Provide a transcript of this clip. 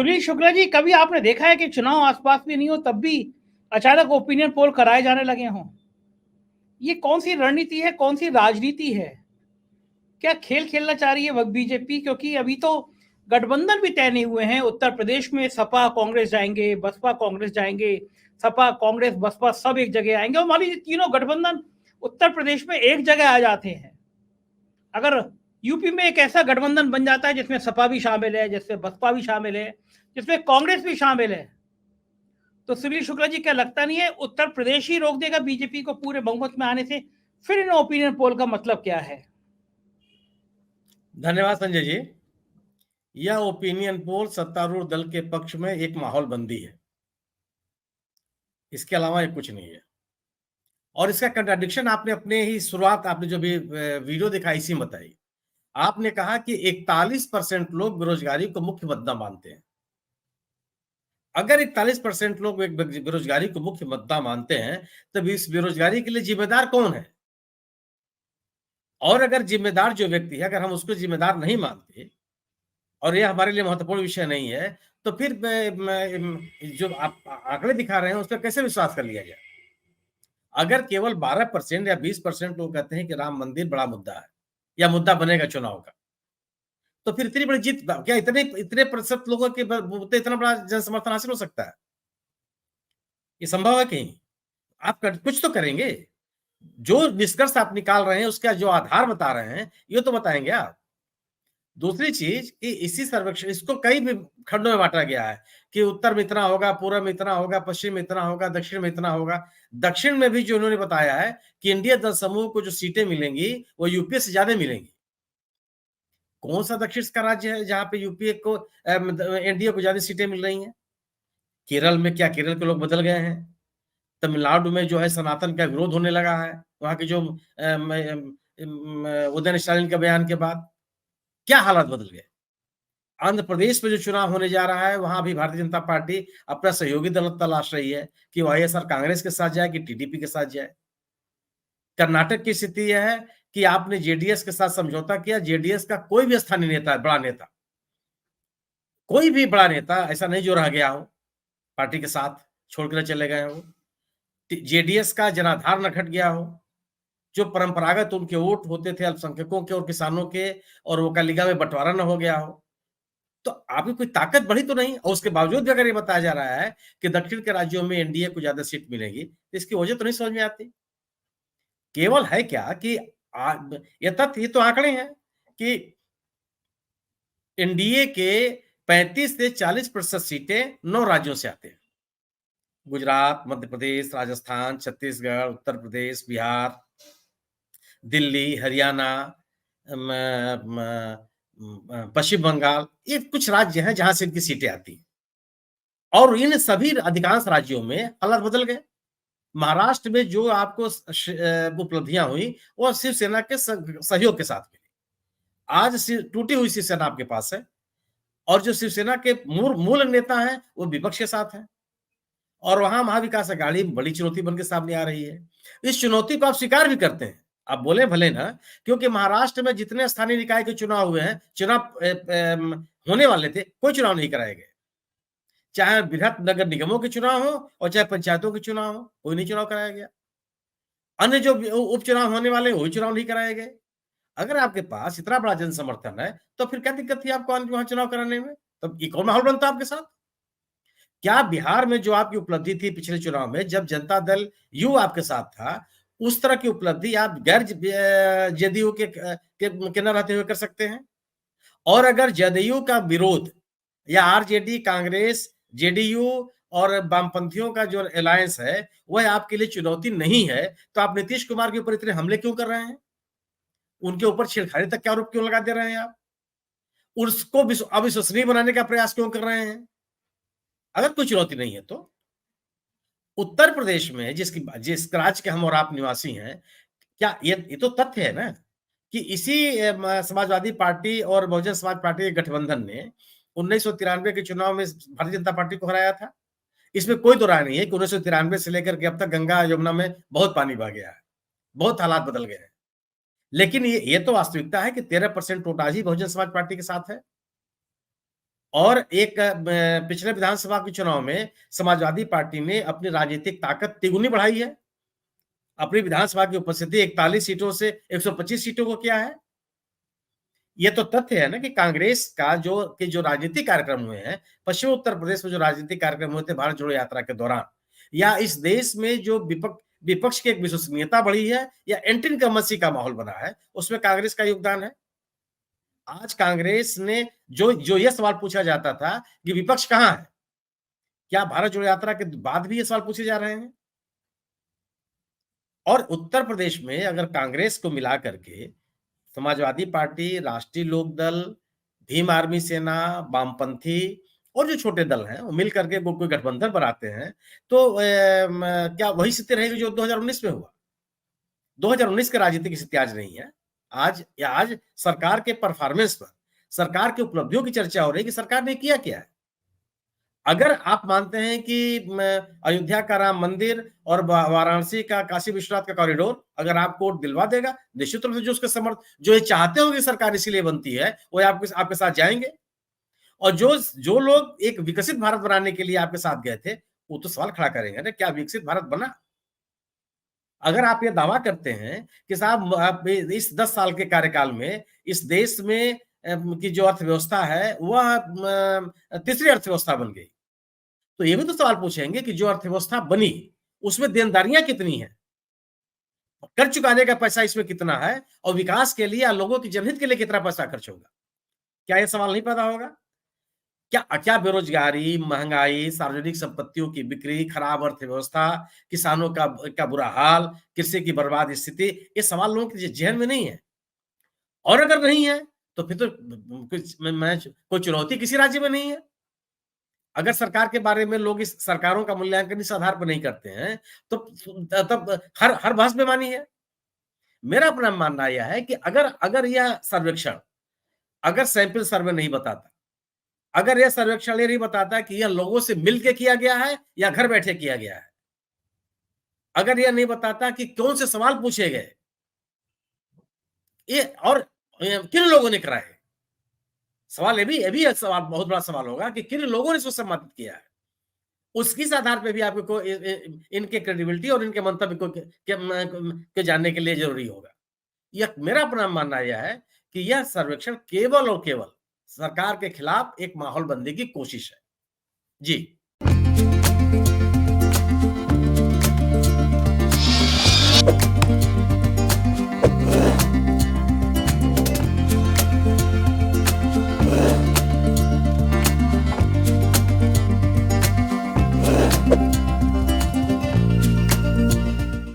सुनील शुक्ला जी, कभी आपने देखा है कि चुनाव आसपास भी नहीं हो तब भी अचानक ओपिनियन पोल कराए जाने लगे हों? ये कौन सी रणनीति है, कौन सी राजनीति है? क्या खेल खेलना चाह रही है बीजेपी? क्योंकि अभी तो गठबंधन भी तय नहीं हुए हैं। उत्तर प्रदेश में सपा कांग्रेस जाएंगे, बसपा कांग्रेस जाएंगे, सपा कांग्रेस बसपा सब एक जगह आएंगे और मान लीजिए तीनों गठबंधन उत्तर प्रदेश में एक जगह आ जाते हैं। अगर यूपी में एक ऐसा गठबंधन बन जाता है जिसमें सपा भी शामिल है, जिसमें बसपा भी शामिल है, जिसमें कांग्रेस भी शामिल है, तो सुनील शुक्ला जी, क्या लगता नहीं है उत्तर प्रदेश ही रोक देगा बीजेपी को पूरे बहुमत में आने से? फिर इन ओपिनियन पोल का मतलब क्या है? धन्यवाद संजय जी। यह ओपिनियन पोल सत्तारूढ़ दल के पक्ष में एक माहौल बंदी है, इसके अलावा ये कुछ नहीं है। और इसका कंट्राडिक्शन आपने अपने ही शुरुआत, आपने जो भी वीडियो दिखाई इसी में बताई। आपने कहा कि 41% लोग बेरोजगारी को मुख्य मुद्दा मानते हैं। अगर 41% लोग बेरोजगारी को मुख्य मुद्दा मानते हैं, तब इस बेरोजगारी के लिए जिम्मेदार कौन है? और अगर जिम्मेदार जो व्यक्ति है, अगर हम उसको जिम्मेदार नहीं मानते और यह हमारे लिए महत्वपूर्ण विषय नहीं है, तो फिर जो आप आंकड़े दिखा रहे हैं उस पर कैसे विश्वास कर लिया जाए? अगर केवल 12% या 20% लोग कहते हैं कि राम मंदिर बड़ा मुद्दा है या मुद्दा बनेगा चुनाव का, तो फिर इतनी बड़ी जीत क्या इतने इतने प्रतिशत लोगों के बलबूते इतना बड़ा जन समर्थन हासिल हो सकता है? ये संभव है कहीं? आप कुछ तो करेंगे। जो निष्कर्ष आप निकाल रहे हैं, उसका जो आधार बता रहे हैं, ये तो बताएंगे आप। दूसरी चीज कि इसी सर्वेक्षण, इसको कई भी खंडों में बांटा गया है कि उत्तर में इतना होगा, पूर्व में इतना होगा, पश्चिम में इतना होगा, दक्षिण में इतना होगा। दक्षिण में भी जो उन्होंने बताया है कि इंडिया दल समूह को जो सीटें मिलेंगी वो यूपीए से ज्यादा मिलेंगी। कौन सा दक्षिण का राज्य है जहां पे यूपीए को एनडीए को ज्यादा सीटें मिल रही हैं? केरल में क्या केरल के लोग बदल गए हैं? तमिलनाडु में जो है सनातन का विरोध होने लगा है, वहां के जो उदयन स्टालिन के बयान के बाद क्या हालात बदल गए? आंध्र प्रदेश में जो चुनाव होने जा रहा है, वहां भी भारतीय जनता पार्टी अपना सहयोगी दल तलाश रही है कि वाईएसआर कांग्रेस के साथ जाए कि टीडीपी के साथ जाए। कर्नाटक की स्थिति यह है कि आपने जेडीएस के साथ समझौता किया। जेडीएस का कोई भी स्थानीय नेता, बड़ा नेता, कोई भी बड़ा नेता ऐसा नहीं जो रह गया हो पार्टी के साथ, छोड़कर चले गए हो। जेडीएस का जनाधार न घट गया हो। जो परंपरागत उनके वोट होते थे अल्पसंख्यकों के और किसानों के, और वो कलिगा में बंटवारा न हो गया हो। तो आपकी कोई ताकत बढ़ी तो नहीं, और उसके बावजूद भी अगर ये बताया जा रहा है कि दक्षिण के राज्यों में एनडीए को ज्यादा सीट मिलेगी, तो इसकी वजह तो नहीं समझ में आती। केवल है क्या कि ये तथ्य, ये तो आंकड़े हैं कि एनडीए के 35 से 40% सीटें 9 राज्यों से आते हैं। गुजरात, मध्य प्रदेश, राजस्थान, छत्तीसगढ़, उत्तर प्रदेश, बिहार, दिल्ली, हरियाणा, पश्चिम बंगाल, ये कुछ राज्य हैं जहां से इनकी सीटें आती हैं। और इन सभी अधिकांश राज्यों में हालात बदल गए। महाराष्ट्र में जो आपको उपलब्धियां हुई वो शिवसेना के सहयोग के साथ मिली। आज टूटी हुई शिवसेना आपके पास है, और जो शिवसेना के मूल मूल नेता हैं वो विपक्ष के साथ हैं, और वहां महाविकास अघाड़ी बड़ी चुनौती बनकर सामने आ रही है। इस चुनौती को आप स्वीकार भी करते हैं, आप बोले भले ना, क्योंकि महाराष्ट्र में जितने स्थानीय निकाय के चुनाव हुए हैं, चुनाव होने वाले थे, कोई चुनाव नहीं कराए गए। चाहे बृहत नगर निगमों के चुनाव हो और चाहे पंचायतों के चुनाव हो, कोई नहीं चुनाव कराया गया। अन्य जो उपचुनाव होने वाले वही चुनाव नहीं कराए गए। अगर आपके पास इतना बड़ा जन समर्थन है, तो फिर क्या दिक्कत थी आपको वहां चुनाव कराने में? तब एक और माहौल बनता आपके साथ। क्या बिहार में जो आपकी उपलब्धि थी पिछले चुनाव में, जब जनता दल यू आपके साथ था, उस तरह की उपलब्धि आप गैर जदयू के न रहते हुए कर सकते हैं? और अगर जदयू का विरोध या आरजेडी, कांग्रेस, जेडीयू और वामपंथियों का जो अलायंस है वह आपके लिए चुनौती नहीं है, तो आप नीतीश कुमार के ऊपर इतने हमले क्यों कर रहे हैं? उनके ऊपर छेड़खानी तक के आरोप क्यों लगा दे रहे हैं आप? उसको अविश्वसनीय बनाने का प्रयास क्यों कर रहे हैं? अगर कोई चुनौती नहीं है तो उत्तर प्रदेश में जिस राज्य के हम और आप निवासी हैं, क्या ये तो तथ्य है ना कि इसी समाजवादी पार्टी और बहुजन समाज पार्टी के गठबंधन ने 1993 के चुनाव में भारतीय जनता पार्टी को हराया था। इसमें कोई दो राय नहीं है कि 1993 से लेकर के अब तक गंगा यमुना में बहुत पानी बह गया है, बहुत हालात बदल गए हैं। लेकिन ये तो वास्तविकता है कि 13% वोट आज ही बहुजन समाज पार्टी के साथ है। और एक पिछले विधानसभा के चुनाव में समाजवादी पार्टी ने अपनी राजनीतिक ताकत तिगुनी बढ़ाई है। अपनी विधानसभा की उपस्थिति 41 सीटों से 125 सीटों को किया है। ये तो तथ्य है ना कि कांग्रेस का जो राजनीतिक कार्यक्रम हुए हैं, पश्चिमी उत्तर प्रदेश में जो राजनीतिक कार्यक्रम हुए थे भारत जोड़ो यात्रा के दौरान, या इस देश में जो विपक्ष की एक विश्वसनीयता बढ़ी है या एंटी इनकम्बेंसी का माहौल बना है, उसमें कांग्रेस का योगदान है। आज कांग्रेस ने जो ये सवाल पूछा जाता था कि विपक्ष कहाँ है? क्या भारत जोड़ो यात्रा के बाद भी ये सवाल पूछे जा रहे हैं? और उत्तर प्रदेश में अगर कांग्रेस को मिला करके समाजवादी पार्टी, राष्ट्रीय लोकदल, भीम आर्मी सेना, वामपंथी और जो छोटे दल हैं, वो मिल करके कोई गठबंधन बनाते हैं, तो क्या वही स्थिति रहेगी जो 2019 में हुआ? 2019 की राजनीतिक स्थिति आज नहीं है। आज सरकार के परफॉर्मेंस पर, सरकार की उपलब्धियों की चर्चा हो रही है कि सरकार ने किया क्या है। अगर आप मानते हैं कि अयोध्या का राम मंदिर और वाराणसी का काशी विश्वनाथ का कॉरिडोर अगर आपको वोट दिलवा देगा, निश्चित रूप से जो ये चाहते हो कि सरकार इसीलिए बनती है, वो आपके साथ जाएंगे। और जो लोग एक विकसित भारत बनाने के लिए आपके साथ गए थे, वो तो सवाल खड़ा करेंगे ना, क्या विकसित भारत बना? अगर आप ये दावा करते हैं कि साहब आप इस 10 साल के कार्यकाल में इस देश में की जो अर्थव्यवस्था है वह तीसरी अर्थव्यवस्था बन गई, तो ये भी तो सवाल पूछेंगे कि जो अर्थव्यवस्था बनी उसमें देनदारियां कितनी हैं, कर चुकाने का पैसा इसमें कितना है और विकास के लिए या लोगों की जनहित के लिए कितना पैसा खर्च होगा? क्या ये सवाल नहीं पैदा होगा? क्या बेरोजगारी, महंगाई, सार्वजनिक संपत्तियों की बिक्री, खराब अर्थव्यवस्था, किसानों का बुरा हाल, कृषि की बर्बाद स्थिति, ये सवाल लोगों के जेहन में नहीं है। और अगर नहीं है तो फिर तो कोई चुनौती किसी राज्य में नहीं है। अगर सरकार के बारे में लोग इस सरकारों का मूल्यांकन इस आधार पर नहीं करते हैं, तो तब हर बहस बेमानी है। मेरा अपना मानना यह है कि अगर यह सर्वेक्षण, अगर सैंपल सर्वे नहीं बताता, अगर यह सर्वेक्षण ये नहीं बताता कि यह लोगों से मिलकर किया गया है या घर बैठे किया गया है, अगर यह नहीं बताता कि कौन से सवाल पूछे गए, ये और किन लोगों ने कराए, सवाल ये भी एक सवाल, बहुत बड़ा सवाल होगा कि किन लोगों ने इसको सम्मानित किया है। उसकी इस आधार पे भी आपको इनके क्रेडिबिलिटी और इनके मंतव्य को जानने के लिए जरूरी होगा। यह मेरा अपना मानना यह है कि यह सर्वेक्षण केवल और केवल सरकार के खिलाफ एक माहौल बनने की कोशिश है। जी।